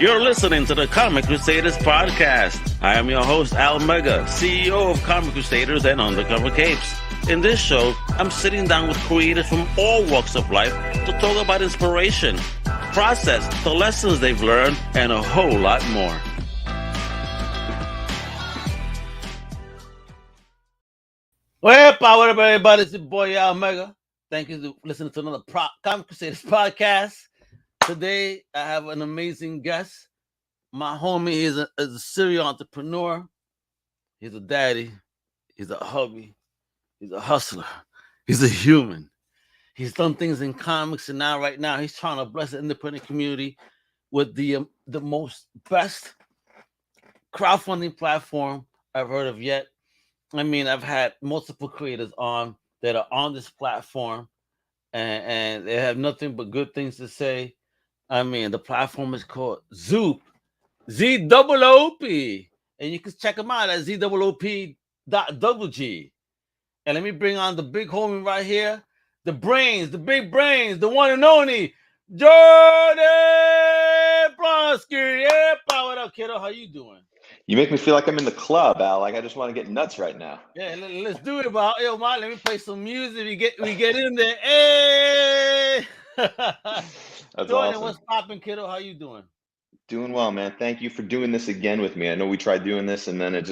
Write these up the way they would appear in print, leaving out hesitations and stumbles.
You're listening to the Comic Crusaders Podcast. I am your host, Al Mega, CEO of Comic Crusaders and Undercover Capes. In this show, I'm sitting down with creators from all walks of life to talk about inspiration, process, the lessons they've learned, and a whole lot more. Well, what up, everybody? It's your boy, Al Mega. Thank you for listening to another Comic Crusaders Podcast. Today, I have an amazing guest. My homie is a serial entrepreneur. He's a daddy. He's a hubby. He's a hustler. He's a human. He's done things in comics, and right now, he's trying to bless the independent community with the most best crowdfunding platform I've heard of yet. I mean, I've had multiple creators on that are on this platform, and they have nothing but good things to say. I mean, the platform is called Zoop, ZOOP, and you can check them out at ZOOP.GG. And let me bring on the big homie right here, the big brains, the one and only Jordan Plosky. Yeah, what up, kiddo? How you doing? You make me feel like I'm in the club, Al. Like I just want to get nuts right now. Yeah, let's do it, bro. Yo, man, let me play some music. We get in there. Hey. That's Jordan, awesome. what's popping, kiddo? How you doing? Doing well, man. Thank you for doing this again with me. I know we tried doing this and then it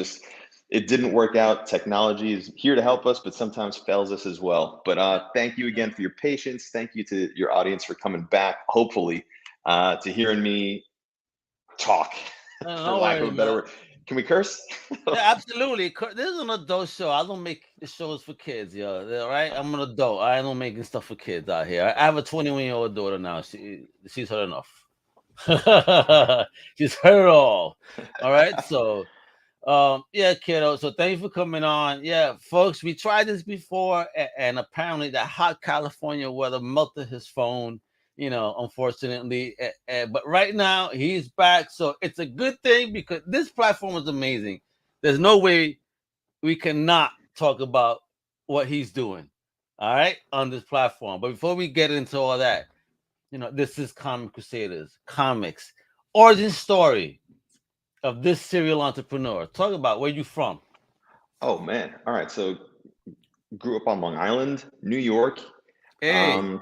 didn't work out. Technology is here to help us, but sometimes fails us as well. But thank you again for your patience. Thank you to your audience for coming back, hopefully, to hearing me talk, for lack of a better word. Can we curse? Yeah, absolutely. This is an adult show. I don't make the shows for kids, yo. All right, I'm an adult. I don't making stuff for kids out here. I have a 21-year-old daughter now. She's heard enough. She's heard all. All right. So, yeah, kiddo. So thank you for coming on. Yeah, folks, we tried this before, and apparently that hot California weather melted his phone. You know, unfortunately, but right now he's back, so it's a good thing because this platform is amazing. There's no way we cannot talk about what he's doing, all right, on this platform. But before we get into all that, you know, this is Comic Crusaders, comics, origin story of this serial entrepreneur. Talk about where you from. Oh man, all right. So, grew up on Long Island, New York. Hey.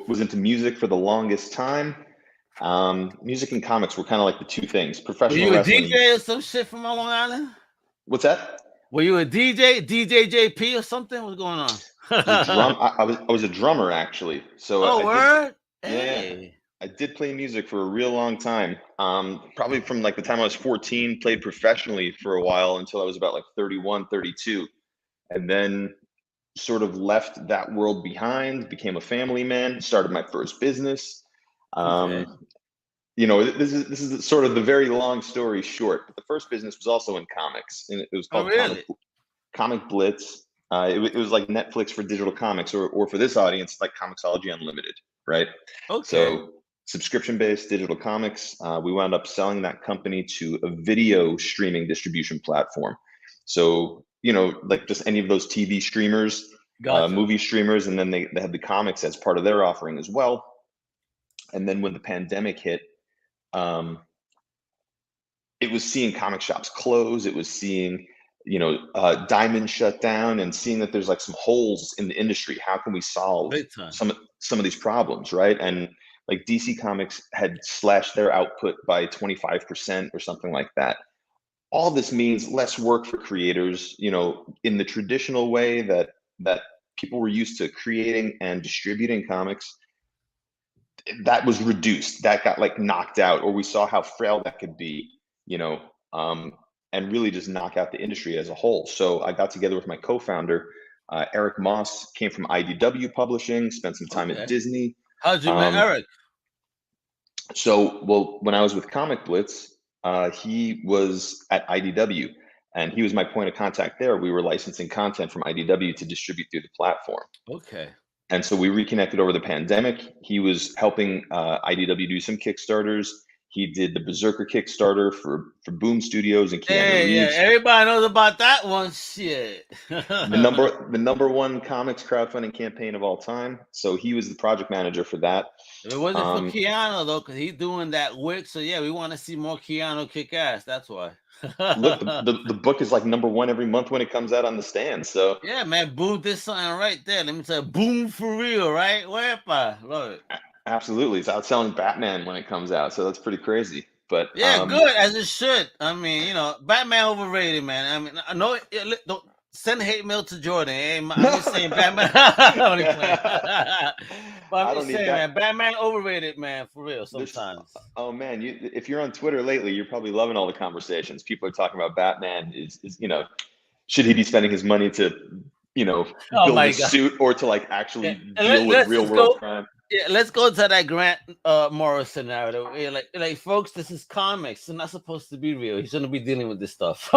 Was into music for the longest time. Music and comics were kind of like the two things. Professional wrestling. Were you a DJ or some shit from Long Island? What's that? Were you a DJ JP or something? What's going on? I was a drummer actually. So word? Yeah, I did play music for a real long time. Probably from like the time I was 14, played professionally for a while until I was about like 31, 32. And then sort of left that world behind, became a family man, started my first business. Okay. You know, this is sort of the very long story short. But the first business was also in comics, and it was called Comic Blitz. It was like Netflix for digital comics, or for this audience, like Comixology Unlimited, right? Okay. So subscription-based digital comics. We wound up selling that company to a video streaming distribution platform. So, you know, like just any of those TV streamers, Gotcha. movie streamers, and then they had the comics as part of their offering as well. And then when the pandemic hit, it was seeing comic shops close. It was seeing, you know, Diamond shut down, and seeing that there's like some holes in the industry. How can we solve some of these problems, right? And like DC Comics had slashed their output by 25% or something like that. All this means less work for creators, you know, in the traditional way that people were used to creating and distributing comics. That was reduced. That got like knocked out, or we saw how frail that could be, you know, and really just knock out the industry as a whole. So I got together with my co-founder, Eric Moss, came from IDW Publishing, spent some time at Disney. How'd you meet Eric? So, well, when I was with Comic Blitz, he was at IDW, and he was my point of contact there. We were licensing content from IDW to distribute through the platform. Okay. And so we reconnected over the pandemic. He was helping IDW do some Kickstarters. He did the Berserker Kickstarter for Boom Studios and Keanu Reeves. Yeah, everybody knows about that one. Shit. the number one comics crowdfunding campaign of all time. So he was the project manager for that. It wasn't for Keanu though, because he's doing that work. So yeah, we want to see more Keanu kick ass. That's why. Look, the book is like number one every month when it comes out on the stand. So yeah, man, Boom did something right there. Let me tell you, Boom for real, right? Wepa, love it. Absolutely, it's outselling Batman when it comes out, so that's pretty crazy. But yeah, good as it should. I mean, Batman overrated, man. I mean, I know. Don't send hate mail to Jordan. I'm just saying, Batman. But I'm just saying, man, Batman overrated, man, for real. Sometimes. Oh man, if you're on Twitter lately, you're probably loving all the conversations. People are talking about Batman. Is should he be spending his money to build a suit or to like actually deal with real world crime? Yeah, let's go to that Grant Morrison scenario. Yeah, like folks, this is comics. They're not supposed to be real. He shouldn't be dealing with this stuff.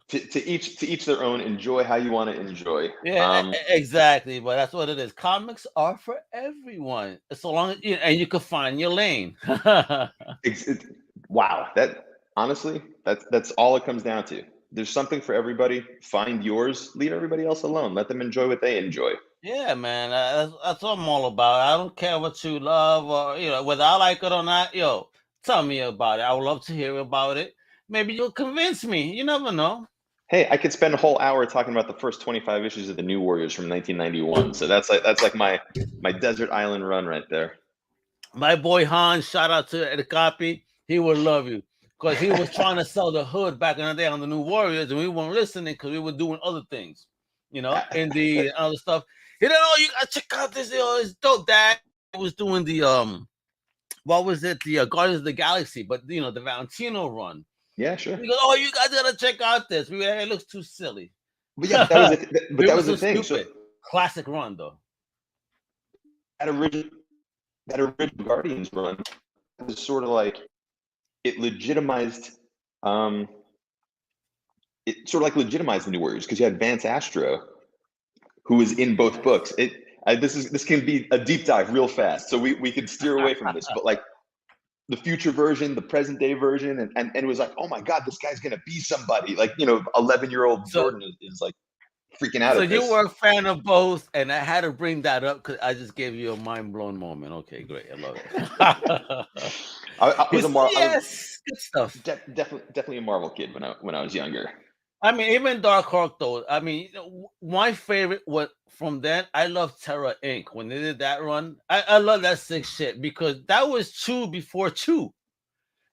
To each their own. Enjoy how you want to enjoy. Yeah, exactly. But that's what it is. Comics are for everyone, so long as you can find your lane. Wow, that's all it comes down to. There's something for everybody. Find yours. Leave everybody else alone. Let them enjoy what they enjoy. Yeah, man. That's what I'm all about. I don't care what you love or whether I like it or not. Tell me about it. I would love to hear about it. Maybe you'll convince me. You never know. Hey, I could spend a whole hour talking about the first 25 issues of the New Warriors from 1991. So that's like my desert island run right there. My boy Han, shout out to the copy. He would love you because he was trying to sell the hood back in the day on the New Warriors, and we weren't listening because we were doing other things, and other stuff. He didn't know you gotta check out this. It's dope. Dad was doing the what was it? The Guardians of the Galaxy, but the Valentino run. Yeah, sure. He goes, "Oh, you guys gotta check out this. It looks too silly." But yeah, that was the thing. So, classic run though. That original Guardians run was sort of like it legitimized. It sort of like legitimized the New Warriors because you had Vance Astro, who was in both books. This can be a deep dive real fast, so we could steer away from this. But like the future version, the present day version, and it was like, oh my God, this guy's gonna be somebody. Like 11-year-old Jordan is like freaking out. So you were a fan of both, and I had to bring that up because I just gave you a mind blown moment. Okay, great, I love it. I was a Marvel. Yes, good stuff. Definitely a Marvel kid when I was younger. I mean, even Dark Hawk though. I mean, my favorite was from then. I love Terra Inc. When they did that run. I love that sick shit because that was Chew before Chew.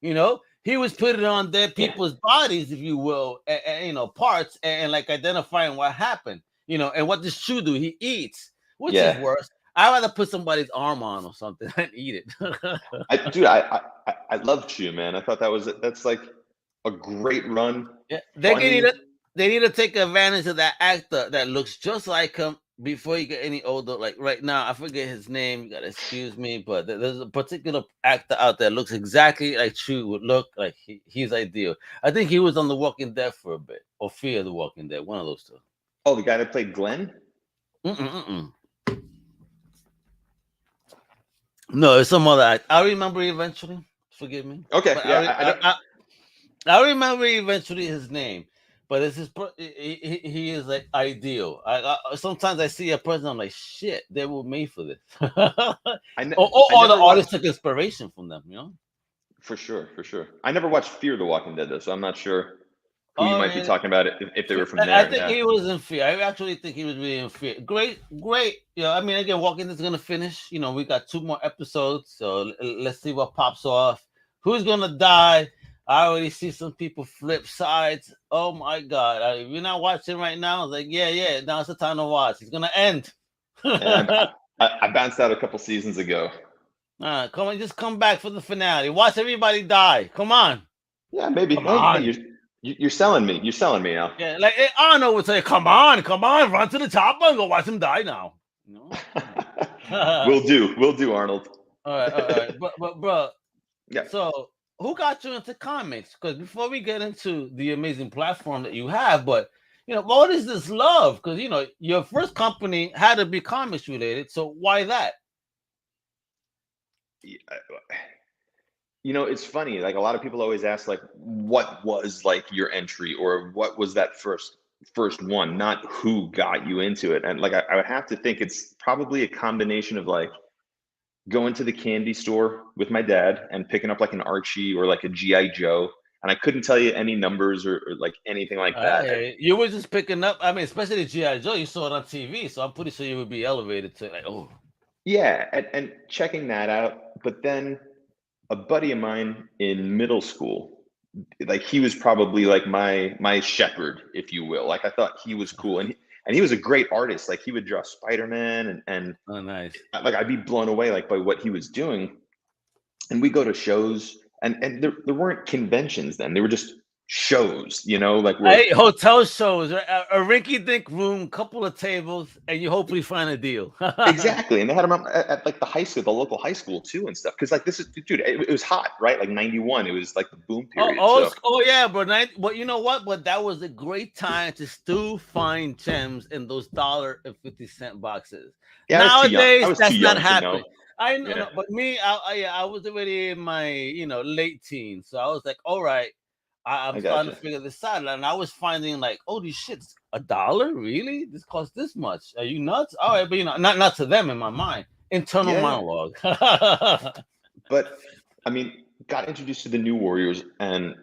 He was putting on dead people's bodies, if you will, and parts, and like identifying what happened. And what does Chew do? He eats, which is worse. I'd rather put somebody's arm on or something and eat it. I love Chew, man. I thought that's like a great run. Yeah, they need to take advantage of that actor that looks just like him before you get any older. Like right now, I forget his name. You gotta excuse me, but there's a particular actor out there that looks exactly like Chew would look like. He's ideal. I think he was on The Walking Dead for a bit, or Fear the Walking Dead, one of those two. Oh, the guy that played Glenn? No, it's some other act. I'll remember eventually. Forgive me. Okay. I remember eventually his name, but he is like ideal. Sometimes I see a person, I'm like, shit, they were made for this. Or the artist took inspiration from them, For sure. I never watched Fear the Walking Dead though, so I'm not sure who you might be talking about if they were from there. I think he was in Fear. I actually think he was really in Fear. Great. I mean, again, Walking Dead's gonna finish. We got 2 more episodes, so let's see what pops off. Who's gonna die? I already see some people flip sides. Oh my God! If you're not watching right now, it's like, yeah. Now it's the time to watch. It's gonna end. I bounced out a couple seasons ago. Come on, just come back for the finale. Watch everybody die. Come on. Yeah, maybe. You're selling me. You're selling me now. Yeah, like Arnold would say, "Come on, run to the top and go watch him die now." We'll do, Arnold. All right. But bro. Yeah. So, who got you into comics? Because before we get into the amazing platform that you have, but what is this love? Because your first company had to be comics related. So why that? It's funny. Like a lot of people always ask, like, what was like your entry, or what was that first one, not who got you into it. And like I would have to think it's probably a combination of like going to the candy store with my dad and picking up like an Archie or like a G.I. Joe. And I couldn't tell you any numbers or like anything like that. You were just picking up. I mean, especially the G.I. Joe, you saw it on TV, so I'm pretty sure you would be elevated to like, oh. Yeah, and checking that out. But then a buddy of mine in middle school, like he was probably like my shepherd, if you will. Like I thought he was cool, and he was a great artist. Like he would draw Spider-Man, and oh, nice. Like I'd be blown away like by what he was doing. And we go to shows, and there weren't conventions then. They were just shows, like hotel shows, a rinky-dink room, couple of tables, and you hopefully find a deal. Exactly. And they had them at like the local high school too and stuff. Because like this is, dude, it was hot, right? Like 91, it was like the boom period. Yeah, bro. But you know what? But that was a great time to still find gems in those $1.50 boxes. Yeah, nowadays that's not happening. I know, yeah. But me, I was already in my late teens, so I was like, all right, I'm starting to figure this out, and I was finding like, oh, these shits, $1, really? This costs this much? Are you nuts? All right, but not to them in my mind, internal monologue. But I mean, got introduced to the New Warriors, and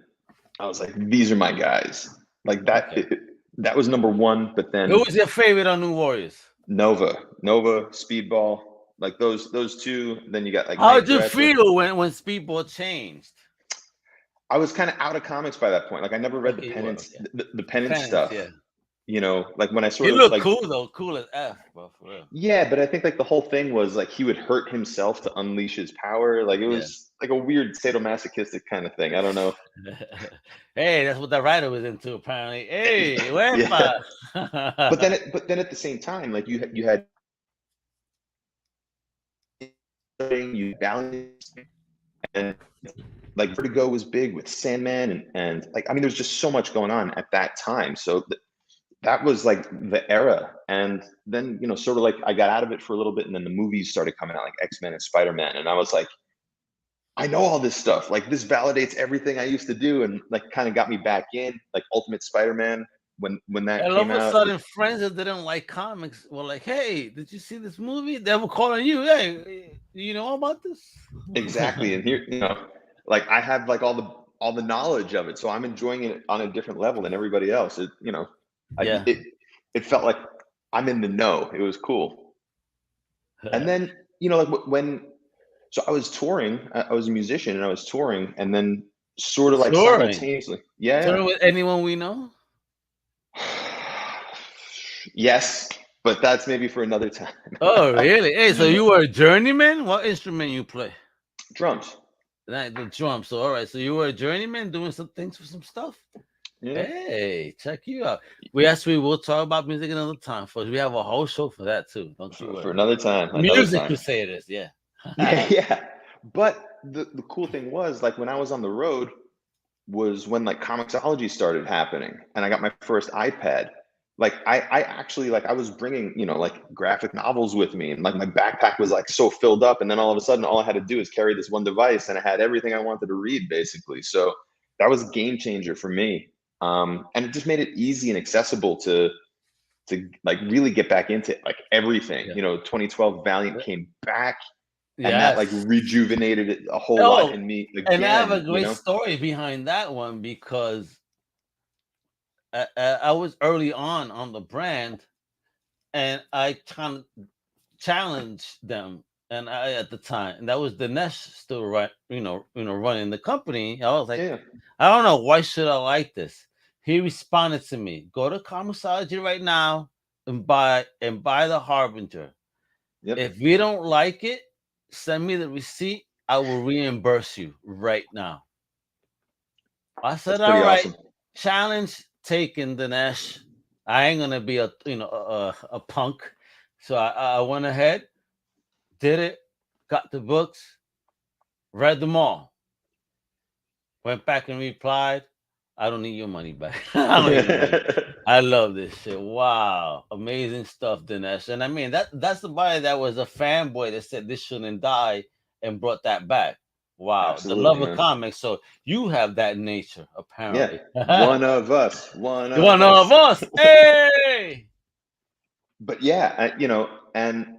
I was like, these are my guys. Like that. Okay. That was number one. But then, who was your favorite on New Warriors? Nova, Speedball. Like those two. Then you got like. How did you feel when Speedball changed? I was kind of out of comics by that point. Like I never read the Penance, the Penance stuff. Yeah. Like when I sort of looked like cool though, cool as F, bro, for real. Yeah, but I think like the whole thing was like he would hurt himself to unleash his power. Like it was like a weird sadomasochistic kind of thing. I don't know. Hey, that's what the writer was into apparently. Hey, where? But then at the same time, like you had balance, and like Vertigo was big with Sandman, and like I mean there's just so much going on at that time. So that was like the era. And then sort of like I got out of it for a little bit, and then the movies started coming out, like X-Men and Spider-Man, and I was like, I know all this stuff, like this validates everything I used to do, and like kind of got me back in. Like Ultimate Spider-Man, when that came out, all of a sudden friends that didn't like comics were like, hey, did you see this movie? They were calling you, hey, you know about this? Exactly. And here, like I have like all the knowledge of it, so I'm enjoying it on a different level than everybody else. It felt like I'm in the know. It was cool. And then like so I was touring. I was a musician and I was touring, and then sort of like simultaneously. Yeah. Touring with anyone we know? Yes, but that's maybe for another time. Oh, really? Hey, so you were a journeyman? What instrument you play? Drums. The drums. So all right. So you were a journeyman doing some things for some stuff. Yeah. Hey, check you out. We will talk about music another time. We have a whole show for that too. Don't you worry. For another time. Music Crusaders, yeah. Yeah. But the cool thing was, like when I was on the road was when like Comixology started happening, and I got my first iPad. Like I actually like I was bringing like graphic novels with me, and like my backpack was like so filled up, and then all of a sudden all I had to do is carry this one device, and I had everything I wanted to read basically. So that was a game changer for me. And it just made it easy and accessible to like really get back into like everything. 2012 Valiant came back, and that like rejuvenated it a whole lot in me again. And I have a great story behind that one, because I was early on the brand, and I kind of challenged them. And at the time, and that was Dinesh still running the company. I was like, I don't know, why should I like this? He responded to me, go to Comixology right now and buy the Harbinger. Yep. If you don't like it, send me the receipt. I will reimburse you right now. I said, all right, awesome. Challenge taken, Dinesh. I ain't gonna be a punk. So I went ahead, did it, got the books, read them all, went back and replied, I don't need your money back. I love this shit. Wow. Amazing stuff, Dinesh. And I mean, that's somebody that was a fanboy that said this shouldn't die and brought that back. Wow, the Absolutely, love of man. comics. So you have that nature, apparently. Yeah, one of us. One of us. Hey. But yeah, and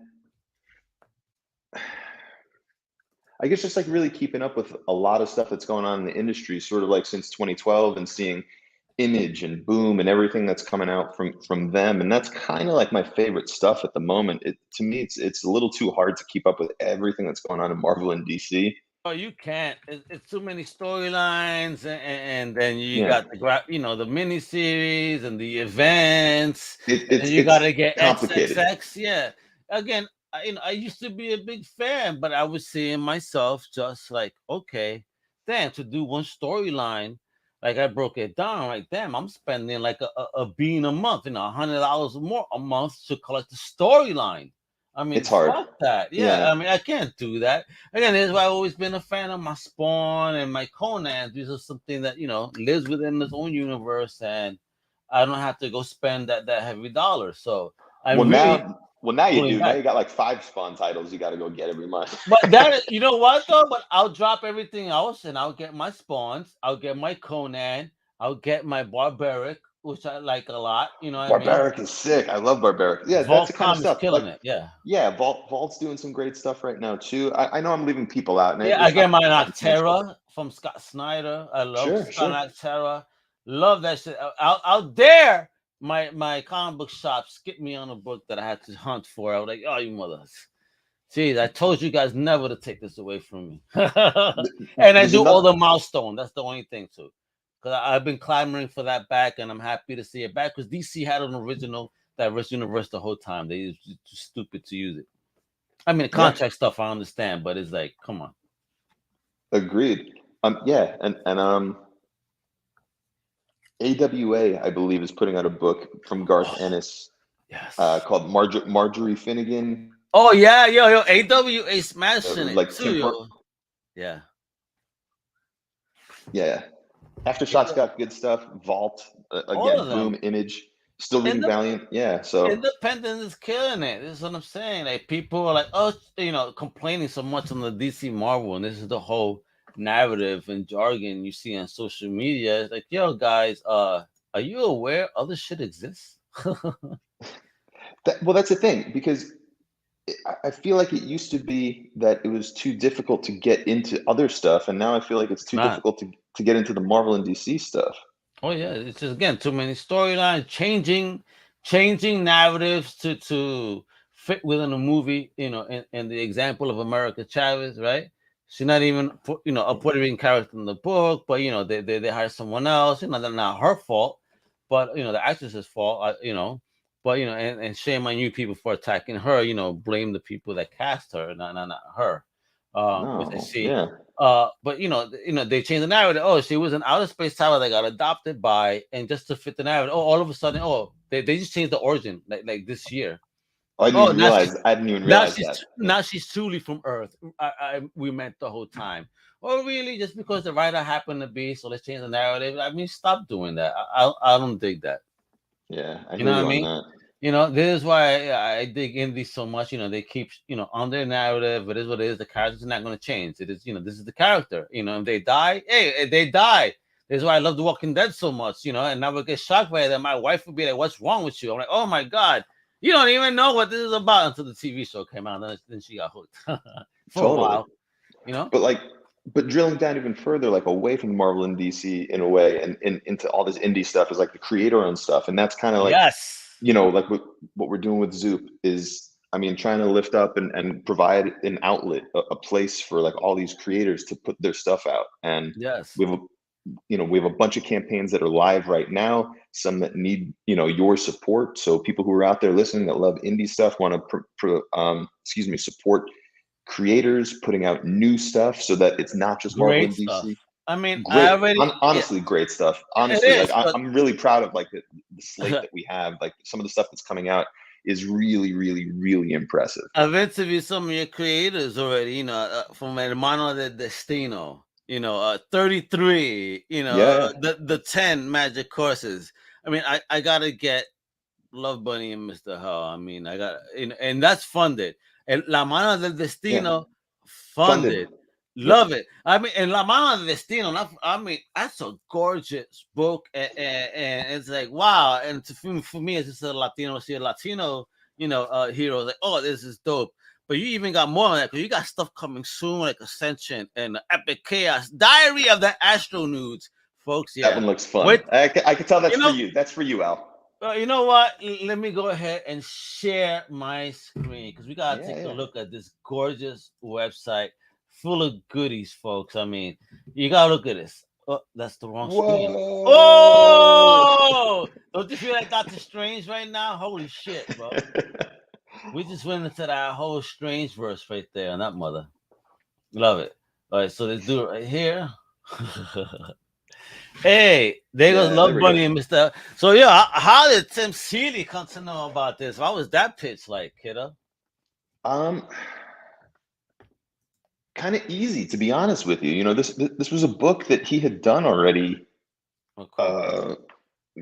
I guess just like really keeping up with a lot of stuff that's going on in the industry, sort of like since 2012, and seeing Image and Boom and everything that's coming out from them, and that's kind of like my favorite stuff at the moment. To me, it's a little too hard to keep up with everything that's going on in Marvel and DC. Oh, you can't. It's too many storylines, and then you Yeah, got the mini series and the events, and you got it's to get complicated. XXX. Yeah. Again, I used to be a big fan, but I was seeing myself just like, okay, damn, to do one storyline, like I broke it down, like, damn, I'm spending like a bean a month, $100 more a month to collect the storyline. I mean, It's hard. fuck that. Yeah, Yeah. I mean, I can't do that. Again, that's why I've always been a fan of my Spawn and my Conan. These are something that lives within its own universe, and I don't have to go spend that heavy dollar. So I'm Well, really now you pulling do. Now back. you got like 5 Spawn titles you got to go get every month. But you know what though? But I'll drop everything else, and I'll get my Spawns. I'll get my Conan. I'll get my Barbaric, which I like a lot. You know what I mean? Barbaric is sick. I love Barbaric. Yeah, that's the kind of Volcom is stuff. Like, killing it. Yeah. yeah, Vault's doing some great stuff right now too. I know I'm leaving people out, and Yeah, I it's get not my intentional. Noctera from Scott Snyder. I love Sure, Scott sure. Noctera. Love that shit. I'll dare my comic book shop skip me on a book that I had to hunt for. I was like, oh, you mothers. Jeez, I told you guys never to take this away from me. And I There's do all another. the milestone. That's the only thing too. Because I've been clamoring for that back, and I'm happy to see it back. Because DC had an original diverse universe the whole time. They was too stupid to use it. I mean, the Yeah, contract stuff I understand, but it's like, come on. agreed. Yeah, and AWA, I believe, is putting out a book from Garth Ennis Yes. called Marjorie Finnegan. Oh yeah, yo, AWA smashing it Like too, yo. Yeah. Yeah. Aftershocks got good stuff. Vault, All again, of them. Boom, Image, still reading Valiant. Yeah, so Independent is killing it. This is what I'm saying. Like people are like, oh, complaining so much on the DC Marvel, and this is the whole narrative and jargon you see on social media. It's like, yo, guys, are you aware other shit exists? that's the thing, because I feel like it used to be that it was too difficult to get into other stuff, and now I feel like it's too difficult to get into the Marvel and DC stuff. Oh yeah, it's just again too many storylines, changing narratives to fit within a movie. In the example of America Chavez, right? She's not even a Puerto Rican character in the book, but they hire someone else. They're not her fault, but the actress's fault. But and shame on you people for attacking her. Blame the people that cast her, not her. Which I see. Yeah. But they changed the narrative. Oh, she was an outer space traveler that got adopted by, and just to fit the narrative. Oh, all of a sudden, they just changed the origin like this year. I didn't even realize that. Now she's truly from Earth. We meant the whole time. Oh, really? Just because the writer happened to be, so let's change the narrative. I mean, stop doing that. I don't dig that. Yeah, I You know what I mean? that. This is why I dig indie so much. They keep, on their narrative. It is what it is. The character's not going to change. It is, this is the character. If they die, hey, they die. This is why I love The Walking Dead so much, and I would get shocked by that. My wife would be like, "What's wrong with you?" I'm like, "Oh my god, you don't even know what this is about," until the TV show came out. Then she got hooked for a while, But drilling down even further, like away from Marvel and DC in a way, and into all this indie stuff, is like the creator-owned stuff, and that's kind of like, like what we're doing with Zoop is, I mean, trying to lift up and provide an outlet, a place for like all these creators to put their stuff out. And we have a bunch of campaigns that are live right now, some that need your support. So people who are out there listening that love indie stuff, want to support creators putting out new stuff, so that it's not just Marvel and DC. I mean, great. Honestly, great stuff. Honestly, like I'm really proud of like the slate that we have. Like some of the stuff that's coming out is really, really, really impressive. I've interviewed some of your creators already. From Hermano de Destino. 33. The 10 magic courses. I mean, I gotta get Love Bunny and Mr. Hell. I mean, I got and that's funded. And La Mano del Destino funded. Love it. I mean, and La Mano de Destino. I mean, that's a gorgeous book, and it's like wow. And for me, it's just a Latino. See a Latino, hero. Like, oh, this is dope. But you even got more on that because you got stuff coming soon, like Ascension and Epic Chaos, Diary of the Astro Nudes, folks. Yeah, that one looks fun. I can tell that's for you. That's for you, Al. You know what? Let me go ahead and share my screen because we gotta take a look at this gorgeous website full of goodies, folks. I mean, you gotta look at this. Oh, that's the wrong screen. Oh, don't you feel like Doctor Strange right now? Holy shit, bro! We just went into that whole Strange verse right there on that mother. Love it. All right, so let's do it right here. Hey, there goes Love Bunny and Mr. So yeah, how did Tim Seeley come to know about this? How was that pitch like, kiddo? Kind of easy, to be honest with you. This was a book that he had done already,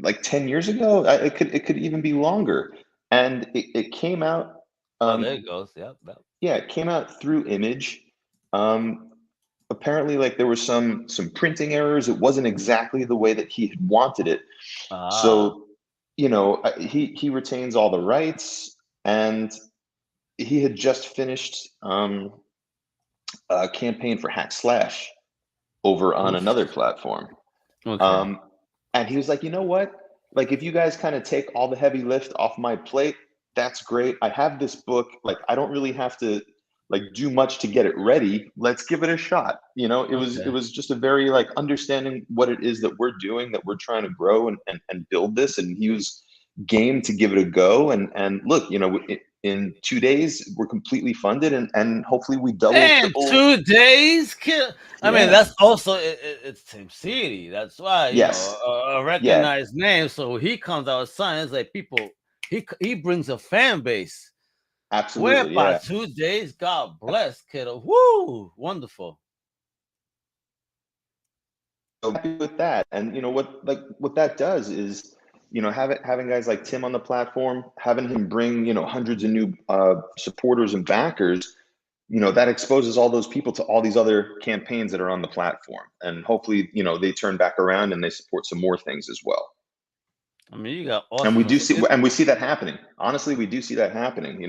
like 10 years ago. It could even be longer, and it came out. There it goes. Yep. Yeah, it came out through Image. Apparently, like there were some printing errors. It wasn't exactly the way that he had wanted it. So, he retains all the rights, and he had just finished a campaign for Hack Slash over on another platform. Okay. And he was like, you know what? Like, if you guys kind of take all the heavy lift off my plate, that's great. I have this book. Like, I don't really have to do much to get it ready. Let's give it a shot. It was just a very understanding what it is that we're doing, that we're trying to grow and build this. And he was game to give it a go. And look, in 2 days we're completely funded, and hopefully we double. Damn, 2 days, kid. I mean, that's also it's Tim Seeley. That's why a recognized name. So he comes out with something. It's like people. He brings a fan base. Absolutely. By 2 days, God bless, kiddo. Woo, wonderful. So happy with that, and what that does is, having guys like Tim on the platform, having him bring hundreds of new supporters and backers, that exposes all those people to all these other campaigns that are on the platform, and hopefully they turn back around and they support some more things as well. I mean, you got awesome. And we see that happening. Honestly, we do see that happening.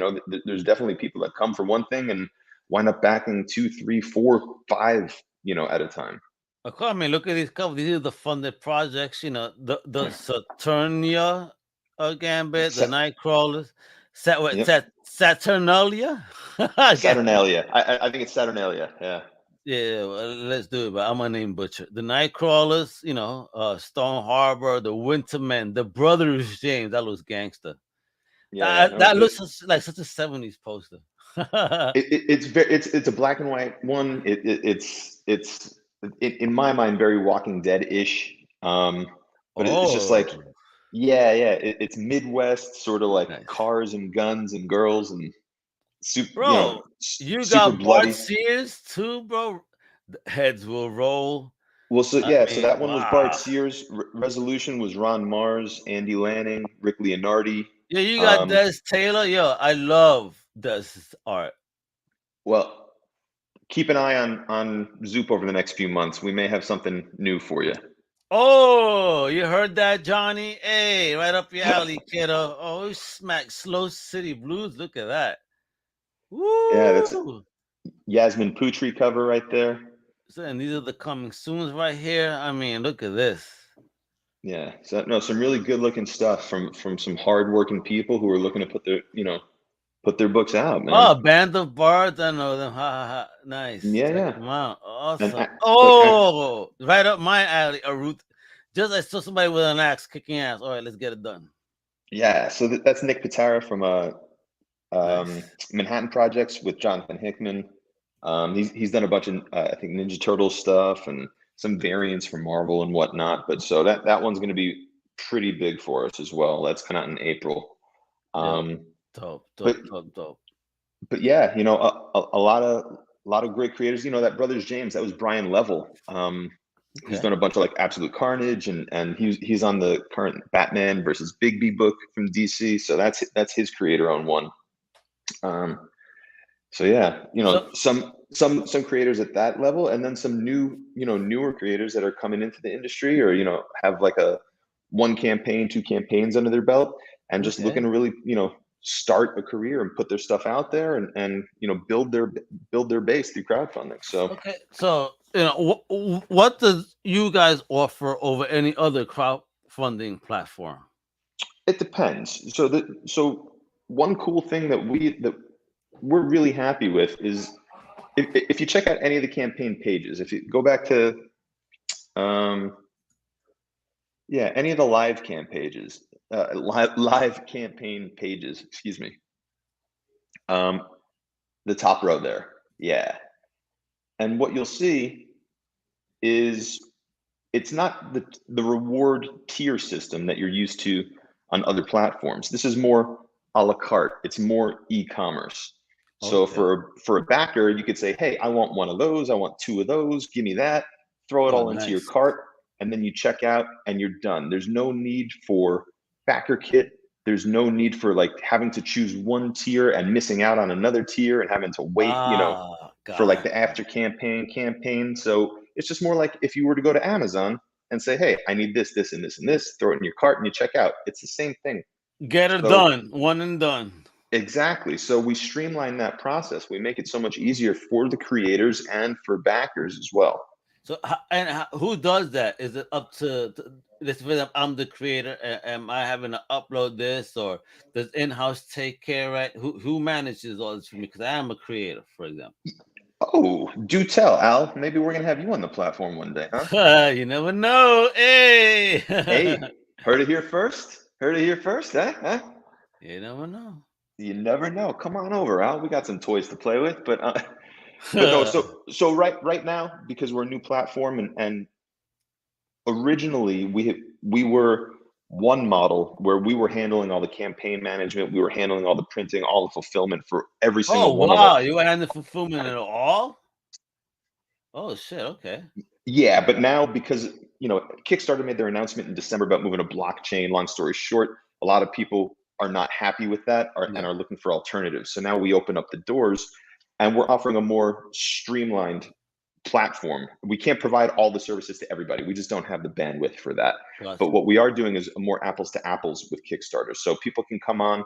There's definitely people that come for one thing and wind up backing 2, 3, 4, 5, at a time. I mean, look at these covers. These are the funded projects. The Saturnia Gambit, the Nightcrawlers, Saturnalia. Saturnalia. I think it's Saturnalia. Yeah. Yeah, well, let's do it. But I'm gonna name butcher the Nightcrawlers. Stone Harbor, the Wintermen, the Brothers James. That looks gangster. Yeah, that looks like such a '70s poster. It's a black and white one. It's in my mind very Walking Dead-ish. But it's just like, it's Midwest, sort of like cars and guns and girls and super. Bro, you got Bart Sears too, bro. The heads will roll. Well, so that one was Bart Sears. Resolution was Ron Mars, Andy Lanning, Rick Leonardi. Yeah, you got Des Taylor. Yo, I love Des' art. Well, keep an eye on Zoop over the next few months. We may have something new for you. Oh, you heard that, Johnny? Hey, right up your alley, kiddo. Oh, smack Slow City Blues. Look at that. Woo! Yeah, that's Yasmin Putri cover right there. So, and these are the coming soons right here. I mean, look at this. Yeah, so some really good looking stuff from some hardworking people who are looking to put their books out, man. Oh, Band of Bards, I know them. Ha ha ha. Nice. Yeah. Check them out. Awesome. Right up my alley. A root. Just I saw somebody with an axe kicking ass. All right, let's get it done. Yeah, so that's Nick Pitara from Manhattan Projects with Jonathan Hickman. He's done a bunch of I think Ninja Turtles stuff and some variants from Marvel and whatnot. But so that one's going to be pretty big for us as well. That's coming out in April. Dope. But yeah, a lot of great creators. That Brothers James, that was Brian Level. He's done a bunch of Absolute Carnage, and he's on the current Batman versus Bigby book from DC. So that's his creator-owned one. So yeah, some creators at that level, and then some newer creators that are coming into the industry, or have like a 1 campaign, 2 campaigns under their belt, and just looking to really start a career and put their stuff out there, and build their base through crowdfunding. So what does you guys offer over any other crowdfunding platform? It depends. So one cool thing that we're really happy with is, if you check out any of the campaign pages, if you go back to any of the live campaign pages, excuse me, the top row there, and what you'll see is it's not the reward tier system that you're used to on other platforms. This is more a la carte. It's more e-commerce. So for a backer, you could say, hey, I want 1 of those, I want 2 of those, give me that, throw it all into your cart, and then you check out and you're done. There's no need for backer kit. There's no need for like having to choose 1 tier and missing out on another tier and having to wait, for like the after campaign. So it's just more like if you were to go to Amazon and say, hey, I need this, this, and this, and this, throw it in your cart and you check out. It's the same thing. Get it done, one and done. Exactly. So we streamline that process. We make it so much easier for the creators and for backers as well. So, and who does that? Is it up to this? I'm the creator. Am I having to upload this, or does in-house take care of it? Who manages all this for me? Because I am a creator, for example. Oh, do tell, Al. Maybe we're gonna have you on the platform one day, huh? You never know. Hey, heard it here first. Huh? You never know. You never know. Come on over, Al. We got some toys to play with, but no. So right now, because we're a new platform, and originally we were one model where we were handling all the campaign management, we were handling all the printing, all the fulfillment for every single one of them. Oh wow, you were handling fulfillment at all? Oh shit, okay. Yeah, but now, because Kickstarter made their announcement in December about moving to blockchain. Long story short, a lot of people are not happy with that and are looking for alternatives. So now we open up the doors and we're offering a more streamlined platform. We can't provide all the services to everybody. We just don't have the bandwidth for that. Gotcha. But what we are doing is more apples to apples with Kickstarter. So people can come on,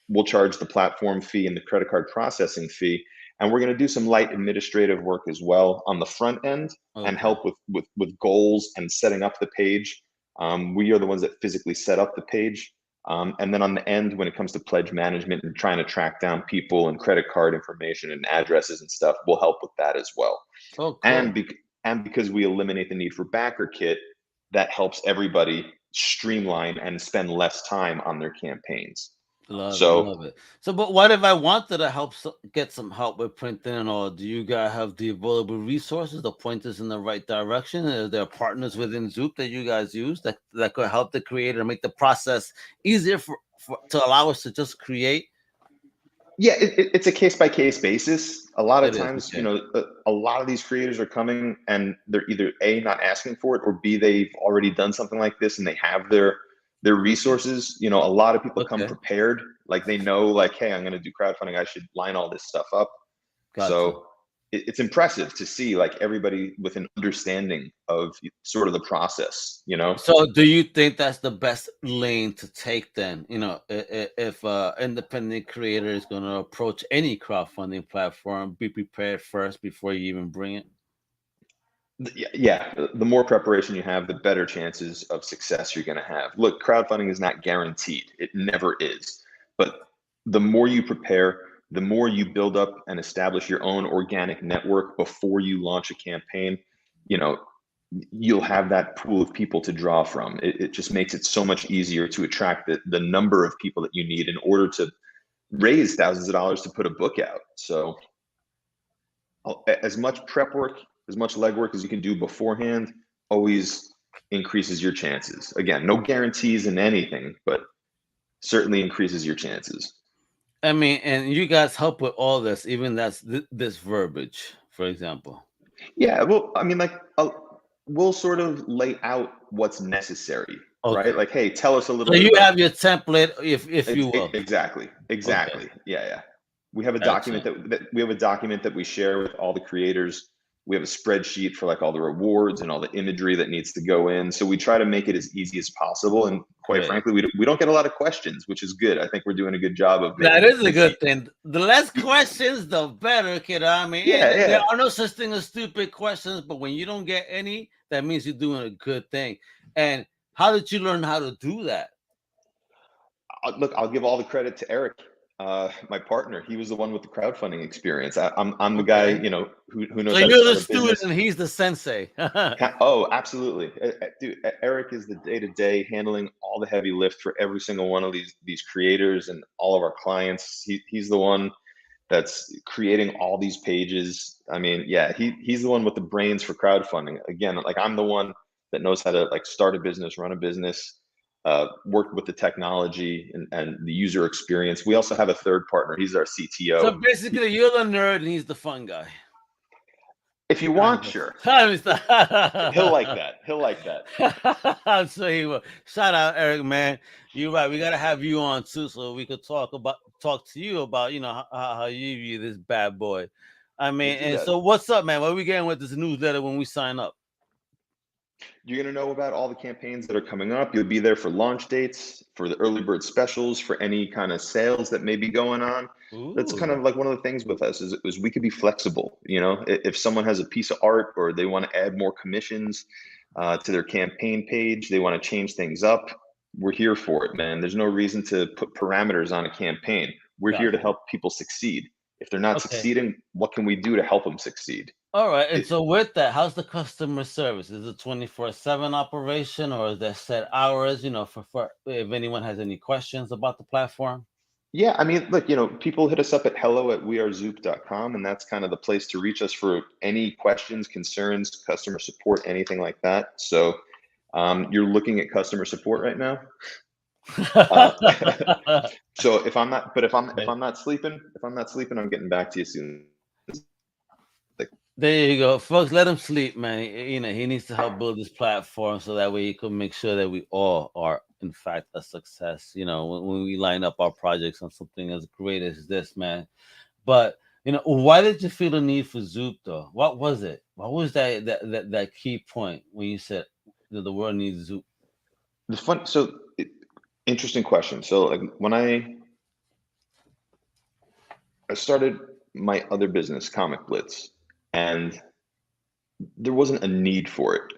we'll charge the platform fee and the credit card processing fee. And we're going to do some light administrative work as well on the front end, and help with goals and setting up the page. We are the ones that physically set up the page. And then on the end, when it comes to pledge management and trying to track down people and credit card information and addresses and stuff, we'll help with that as well. Oh, cool. And because we eliminate the need for backer kit, that helps everybody streamline and spend less time on their campaigns. Love it. So, but what if I wanted to get some help with printing, or do you guys have the available resources to point us in the right direction? Are there partners within Zoop that you guys use that could help the creator make the process easier to allow us to just create? Yeah, it's a case-by-case basis. A lot of times, a lot of these creators are coming and they're either A, not asking for it, or B, they've already done something like this and they have their resources. A lot of people come prepared, like they know, like, hey, I'm going to do crowdfunding, I should line all this stuff up. Gotcha. So it's impressive to see like everybody with an understanding of sort of the process, So do you think that's the best lane to take then? If independent creator is going to approach any crowdfunding platform, be prepared first before you even bring it? Yeah, the more preparation you have, the better chances of success you're going to have. Look, crowdfunding is not guaranteed. It never is. But the more you prepare, the more you build up and establish your own organic network before you launch a campaign, you'll have that pool of people to draw from. It just makes it so much easier to attract the number of people that you need in order to raise thousands of dollars to put a book out. So as much prep work, as much legwork as you can do beforehand always increases your chances. Again, no guarantees in anything, but certainly increases your chances. I mean, and you guys help with all this, even that's this verbiage, for example. Yeah, well, I mean, like, we'll sort of lay out what's necessary, right? Like, hey, tell us a little bit. So you have your template, if you will. Exactly. Okay. Yeah. We have a document that we share with all the creators. We have a spreadsheet for like all the rewards and all the imagery that needs to go in. So we try to make it as easy as possible. And quite frankly, we don't get a lot of questions, which is good. I think we're doing a good job of making that is a good thing. The less questions, the better, kid. I mean, there are no such thing as stupid questions, but when you don't get any, that means you're doing a good thing. And how did you learn how to do that? Look, I'll give all the credit to Eric, my partner. He was the one with the crowdfunding experience. I'm the guy, you know, who knows. So you're the student and he's the sensei. Oh, absolutely, dude. Eric is the day-to-day handling all the heavy lift for every single one of these creators and all of our clients. He's the one that's creating all these pages. I mean, yeah, he's the one with the brains for crowdfunding. Again, like I'm the one that knows how to like start a business, run a business. Work with the technology and the user experience. We also have a third partner. He's our CTO. So basically, you're the nerd and he's the fun guy. If you want, sure. He'll like that. He'll like that. So he will. Shout out, Eric, man. You're right. We gotta have you on too, so we could talk to you about, you know, how you view this bad boy. I mean, and so what's up, man? What are we getting with this newsletter when we sign up? You're going to know about all the campaigns that are coming up. You'll be there for launch dates, for the early bird specials, for any kind of sales that may be going on. Ooh. That's kind of like one of the things with us is we could be flexible. You know, if someone has a piece of art or they want to add more commissions to their campaign page, they want to change things up, we're here for it, man. There's no reason to put parameters on a campaign. We're here to help people succeed. If they're not succeeding, what can we do to help them succeed? All right. And so with that, how's the customer service? Is it 24/7 operation or is there set hours, you know, for if anyone has any questions about the platform? Yeah, I mean, look, you know, people hit us up at hello@wearezoop.com, and that's kind of the place to reach us for any questions, concerns, customer support, anything like that. So you're looking at customer support right now. So if I'm not sleeping, I'm getting back to you soon. There you go, folks. Let him sleep, man. You know, he needs to help build this platform so that way he can make sure that we all are, in fact, a success. You know, when we line up our projects on something as great as this, man. But you know, why did you feel the need for Zoop, though? What was it? What was that key point when you said that the world needs Zoop? The fun. So, interesting question. So, like when I started my other business, Comic Blitz. And there wasn't a need for it.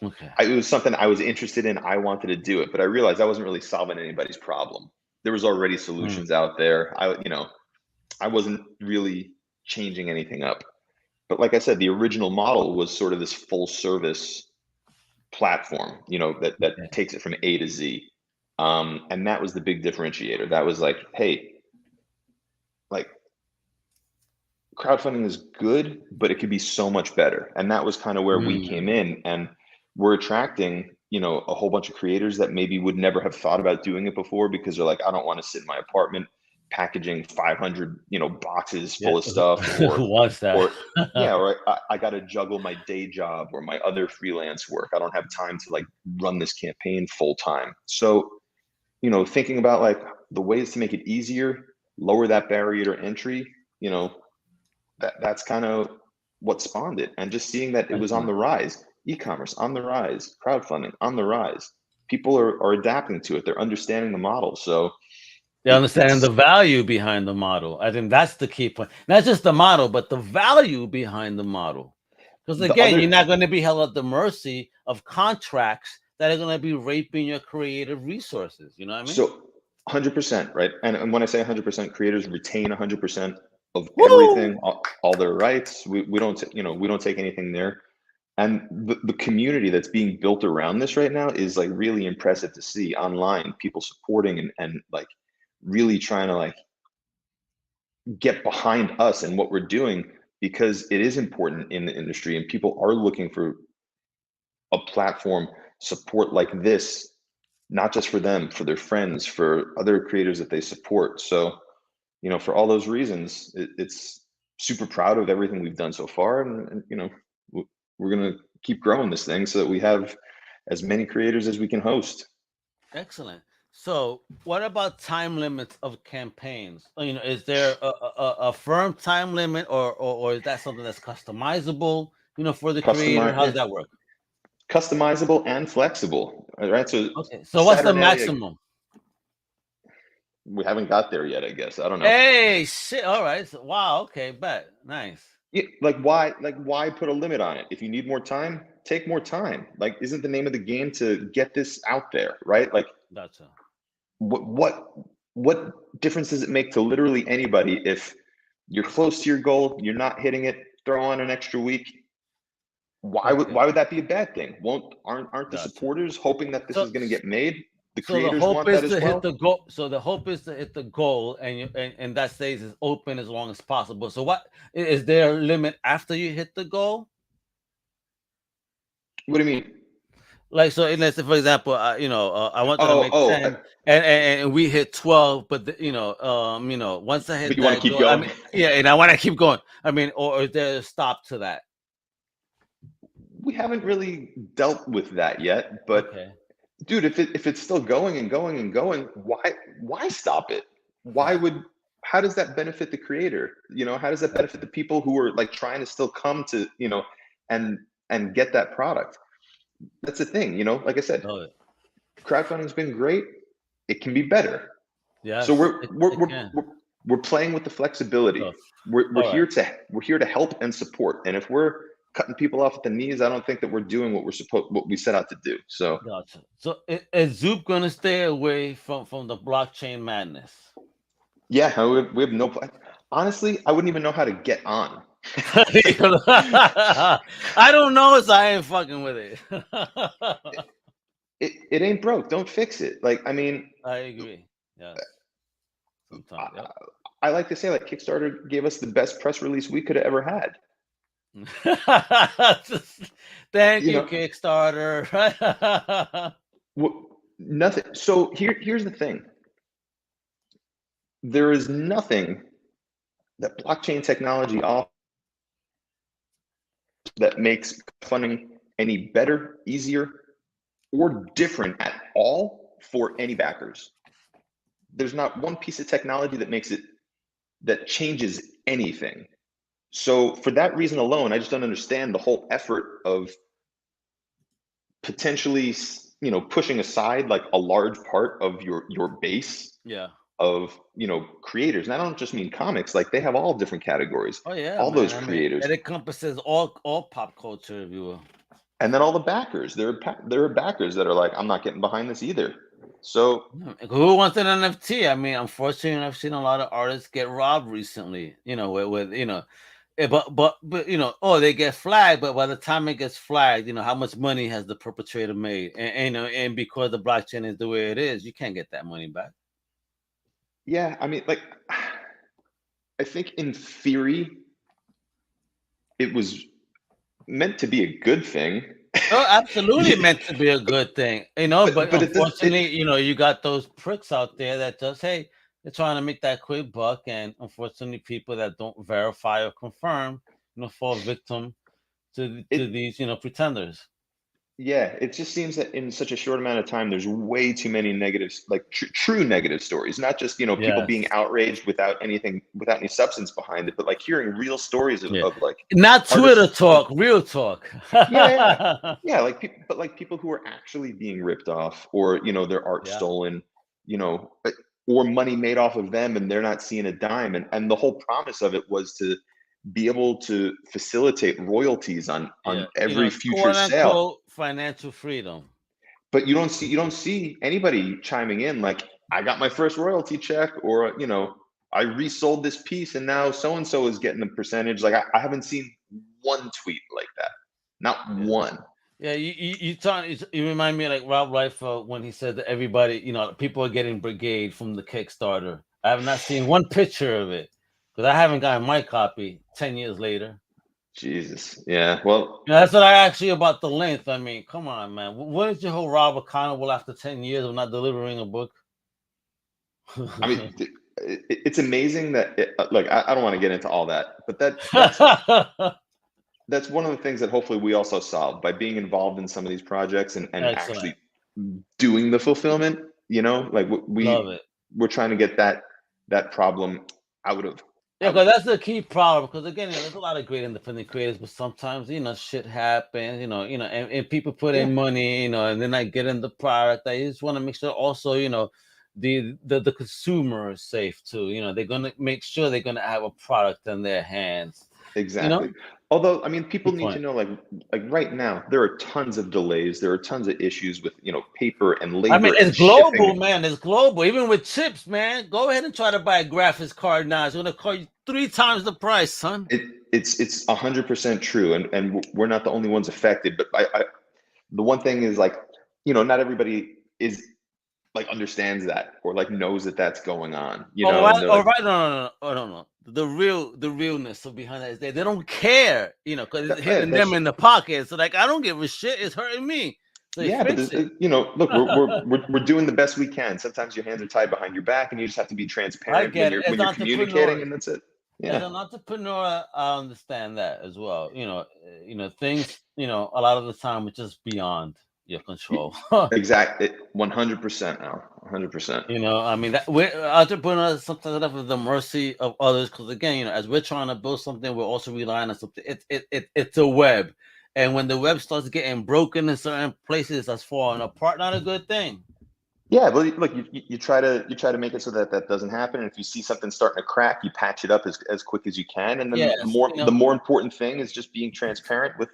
Okay. It was something I was interested in. I wanted to do it, but I realized I wasn't really solving anybody's problem. There was already solutions out there. I wasn't really changing anything up. But like I said, the original model was sort of this full service platform, you know, that takes it from A to Z. And that was the big differentiator. That was like, hey, like, crowdfunding is good, but it could be so much better. And that was kind of where we came in, and we're attracting, you know, a whole bunch of creators that maybe would never have thought about doing it before because they're like, I don't want to sit in my apartment packaging 500, you know, boxes full of stuff. Who wants that? Or I got to juggle my day job or my other freelance work. I don't have time to like run this campaign full time. So, you know, thinking about like the ways to make it easier, lower that barrier to entry, you know, that's kind of what spawned it. And just seeing that it was on the rise, e-commerce on the rise, crowdfunding on the rise. People are adapting to it. They're understanding the model. So they're understanding the value behind the model. I think that's the key point. Not just the model, but the value behind the model. Because again, you're not going to be held at the mercy of contracts that are going to be raping your creative resources. You know what I mean? So 100%, right? And when I say 100%, creators retain 100% of everything, all their rights. We don't, you know, we don't take anything there. And the community that's being built around this right now is like really impressive to see online, people supporting and like really trying to like get behind us and what we're doing, because it is important in the industry and people are looking for a platform support like this, not just for them, for their friends, for other creators that they support. So, you know, for all those reasons, it's super proud of everything we've done so far. And you know, we're going to keep growing this thing so that we have as many creators as we can host. Excellent. So, what about time limits of campaigns? Is there a firm time limit, or is that something that's customizable? For the creator, how does that work? Customizable and flexible. All right. So, okay. So, what's the maximum? We haven't got there yet, I guess. I don't know. Hey, shit. All right. So, wow. Okay. Bet. Nice. Yeah, why put a limit on it? If you need more time, take more time. Like, isn't the name of the game to get this out there, right? Like, gotcha. What difference does it make to literally anybody if you're close to your goal, you're not hitting it, throw on an extra week? Why would that be a bad thing? Aren't the supporters hoping that this is going to get made? The creators want that as well. Hit the goal. So the hope is to hit the goal, and that stays as open as long as possible. So, what is there a limit after you hit the goal? What do you mean? Like, so let's say, for example, I want to make 10, and we hit 12, but once I hit but you want to keep going. And I want to keep going. Or is there a stop to that? We haven't really dealt with that yet, but dude, if it's still going and going and going, why stop it? How does that benefit the creator? How does that benefit the people who are like trying to still come to, and get that product? That's the thing, like I said, crowdfunding's been great. It can be better. Yeah. So we're playing with the flexibility. We're here to help and support. And if we're cutting people off at the knees, I don't think that we're doing what we set out to do. So gotcha. So is Zoop gonna stay away from the blockchain madness? Yeah, we have no plan. Honestly, I wouldn't even know how to get on. I don't know, so I ain't fucking with it. It ain't broke. Don't fix it. Like, I agree. Yeah. I like to say, like, Kickstarter gave us the best press release we could have ever had. Thank you, Kickstarter. Nothing. So here's the thing. There is nothing that blockchain technology offers that makes funding any better, easier, or different at all for any backers. There's not one piece of technology that changes anything. So for that reason alone, I just don't understand the whole effort of potentially, pushing aside like a large part of your base. Yeah. Of creators, and I don't just mean comics. Like, they have all different categories. Oh yeah, all those creators. It encompasses all pop culture, if you will. And then all the backers. There are backers that are like, I'm not getting behind this either. So who wants an NFT? Unfortunately, I've seen a lot of artists get robbed recently. With but they get flagged, but by the time it gets flagged, how much money has the perpetrator made? And because the blockchain is the way it is, you can't get that money back. Yeah, I think in theory, it was meant to be a good thing. Oh, absolutely meant to be a good thing, but unfortunately, you got those pricks out there that just, hey, they're trying to make that quick buck, and unfortunately, people that don't verify or confirm, fall victim to these, pretenders. Yeah, it just seems that in such a short amount of time, there's way too many negatives, like true negative stories, not just, people being outraged without any substance behind it, but like hearing real stories of like, not Twitter talk, real talk. yeah, like people who are actually being ripped off, or, their art stolen, or money made off of them, and they're not seeing a dime. And the whole promise of it was to be able to facilitate royalties on every future sale. Financial freedom. But you don't see anybody chiming in like, I got my first royalty check, or I resold this piece and now so and so is getting a percentage. Like, I haven't seen one tweet like that. Not one. Yeah, you remind me of like Rob Liefeld when he said that everybody, people are getting brigade from the Kickstarter. I have not seen one picture of it, because I haven't gotten my copy 10 years later. Jesus. Yeah. Well, that's what I asked you about the length. Come on, man. What is your whole Robert Connell after 10 years of not delivering a book? It's amazing that I don't want to get into all that, but that's one of the things that hopefully we also solve by being involved in some of these projects and actually doing the fulfillment. You know, like we're trying to get that problem out of. Yeah, because that's the key problem. Because again, there's a lot of great independent creators, but sometimes shit happens. And people put in money, and then I get in the product. I just want to make sure also, the consumer is safe too. They're gonna make sure they're gonna have a product in their hands. Exactly. Although, I mean, people need to know, like right now, there are tons of delays. There are tons of issues with, paper and labor. I mean, it's global, man. It's global. Even with chips, man. Go ahead and try to buy a graphics card now. It's going to cost you 3 times the price, son. It's 100% true, and we're not the only ones affected. But the one thing is, like, not everybody is like understands that or like knows that that's going on. No. The realness of behind that is they don't care, because it's hitting them in the pocket. So like, I don't give a shit. It's hurting me. So but look, we're doing the best we can. Sometimes your hands are tied behind your back, and you just have to be transparent when you're communicating, and that's it. Yeah. As an entrepreneur, I understand that as well. Things, a lot of the time it's just beyond your control. Exactly. 100% now. 100%. I mean, that we're entrepreneurs sometimes have the mercy of others, because again, as we're trying to build something, we're also relying on something. It's a web, and when the web starts getting broken in certain places, that's falling apart. Not a good thing. Yeah, well, look, you try to make it so that doesn't happen, and if you see something starting to crack, you patch it up as quick as you can, and then the more important thing is just being transparent with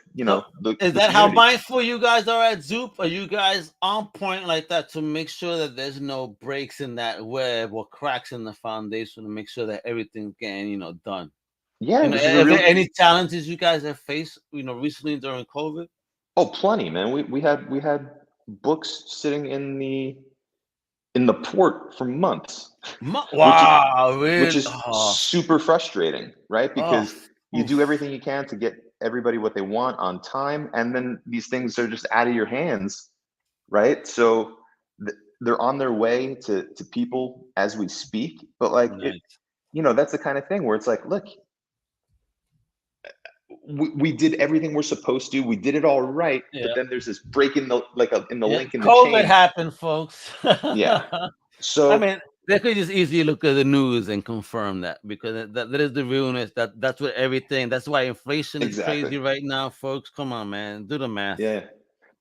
Is that how mindful you guys are at Zoop? Are you guys on point like that to make sure that there's no breaks in that web or cracks in the foundation to make sure that everything's getting done? Yeah. Are there any challenges you guys have faced recently during COVID? Oh, plenty, man. We had books sitting in the port for months. Wow, which is super frustrating, right? Because you do everything you can to get everybody what they want on time, and then these things are just out of your hands, right? So they're on their way to people as we speak, but like that's the kind of thing where it's like, look, we did everything we're supposed to. We did it all right, but then there's this break in the link in the chain. COVID happened, folks. Yeah. So I mean, they could just easily look at the news and confirm that, because that is the realness. That's what everything. That's why inflation is crazy right now, folks. Come on, man, do the math. Yeah,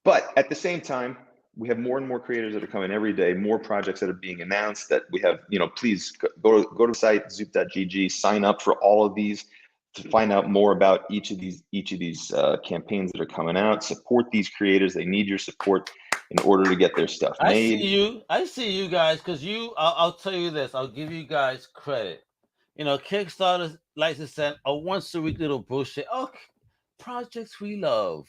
but at the same time, we have more and more creators that are coming every day. More projects that are being announced that we have. Please go to the site zoop.gg, sign up for all of these to find out more about each of these campaigns that are coming out. Support these creators. They need your support in order to get their stuff made. I see you guys, because I'll tell you this. I'll give you guys credit. Kickstarter likes to send a once a week little bullshit. Projects we love.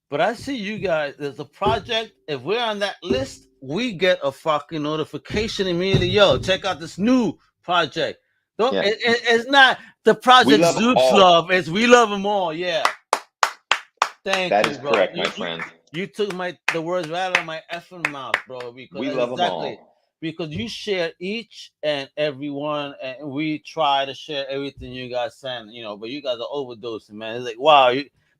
But I see you guys, there's a project. If we're on that list, we get a fucking notification immediately. Yo, check out this new project. It's not the project Zoop's love. It's we love them all. Yeah. Thank you, That is correct, my friend. You took the words right out of my effing mouth, bro. Because we love them all. Because you share each and every one, and we try to share everything you guys send. But you guys are overdosing, man. It's like, wow,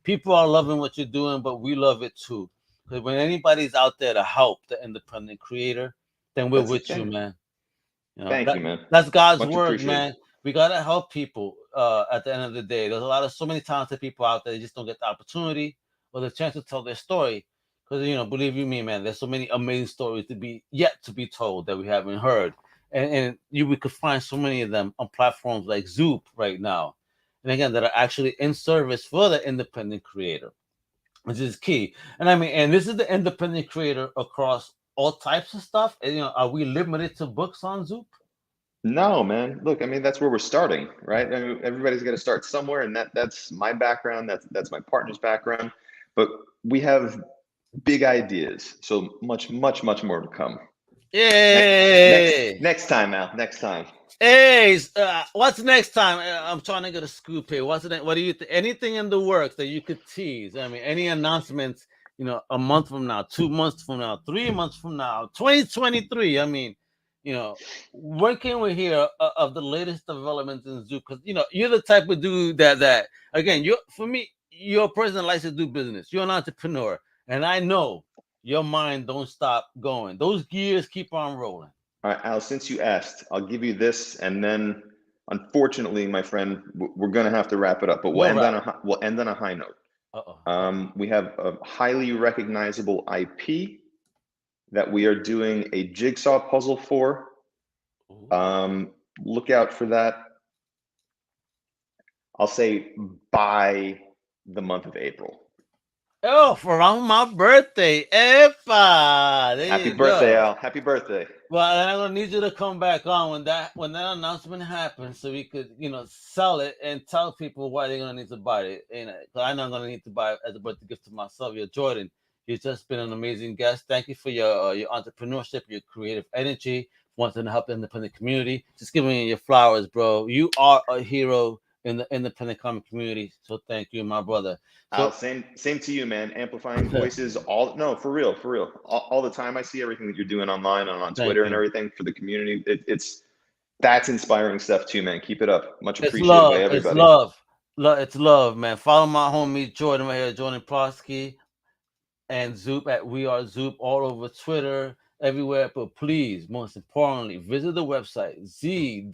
people are loving what you're doing, but we love it too. Because when anybody's out there to help the independent creator, then we're with you, man. Thank you, man. That's God's word, man. We gotta help people. At the end of the day, there's so many talented people out there. They just don't get the opportunity or the chance to tell their story. Because believe you me, man, there's so many amazing stories yet to be told that we haven't heard, and we could find so many of them on platforms like Zoop right now, and again, that are actually in service for the independent creator, which is key. And I mean, and this is the independent creator across all types of stuff. And, are we limited to books on Zoop? No, man. Look, I mean, that's where we're starting, right? I mean, everybody's got to start somewhere, and that's my background. That's my partner's background. But we have big ideas, so much more to come. Yay! Next time, Al. Next time. Hey, what's next time? I'm trying to get a scoop here. What do you think? Anything in the works that you could tease? I mean, any announcements? A month from now, 2 months from now, 3 months from now, 2023. I mean, when can we hear of the latest developments in Zoop? Because you're the type of dude that again, you're a person that likes to do business. You're an entrepreneur, and I know your mind don't stop going. Those gears keep on rolling. All right, Al, since you asked, I'll give you this, and then, unfortunately, my friend, we're going to have to wrap it up, but we'll end on a high note. We have a highly recognizable IP that we are doing a jigsaw puzzle for. Look out for that. I'll say by the month of April. Oh, for around my birthday. Happy birthday, Al. Happy birthday. Well, I'm gonna need you to come back on when that announcement happens, so we could, sell it and tell people why they're gonna need to buy it. And I know I'm gonna need to buy it as a birthday gift to myself. Jordan, you've just been an amazing guest. Thank you for your entrepreneurship, your creative energy, wanting to help the independent community. Just giving you your flowers, bro. You are a hero in the independent comic community. So thank you, my brother. So, same to you, man. Amplifying voices for real. All the time. I see everything that you're doing online and on Twitter and everything for the community. That's inspiring stuff too, man. Keep it up. Much appreciated by everybody. It's love, man. Follow my homie Jordan right here, Jordan Plosky, and Zoop at We Are Zoop all over Twitter, everywhere. But please, most importantly, visit the website ZOOP.GG.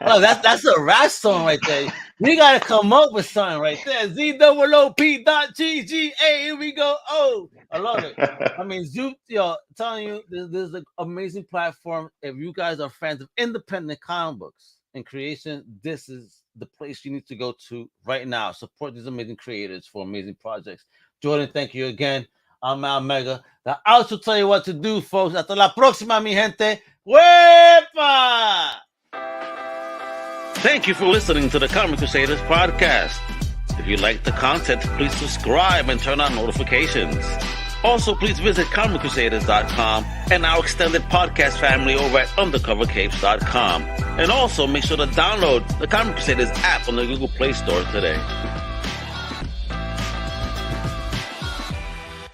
Oh, that's a rap song right there. We gotta come up with something right there. ZOOP.GG. Hey, here we go. Oh, I love it. I mean, Zoop, telling you, this is an amazing platform. If you guys are fans of independent comic books and creation, this is the place you need to go to right now. Support these amazing creators for amazing projects. Jordan, thank you again. I'm Al Mega. The outro tell you what to do, folks. Hasta la próxima, mi gente. ¡Huepa! Thank you for listening to the Comic Crusaders Podcast. If you like the content, please subscribe and turn on notifications. Also, please visit comiccrusaders.shop and our extended podcast family over at undercovercapes.com. And also, make sure to download the Comic Crusaders app on the Google Play Store today.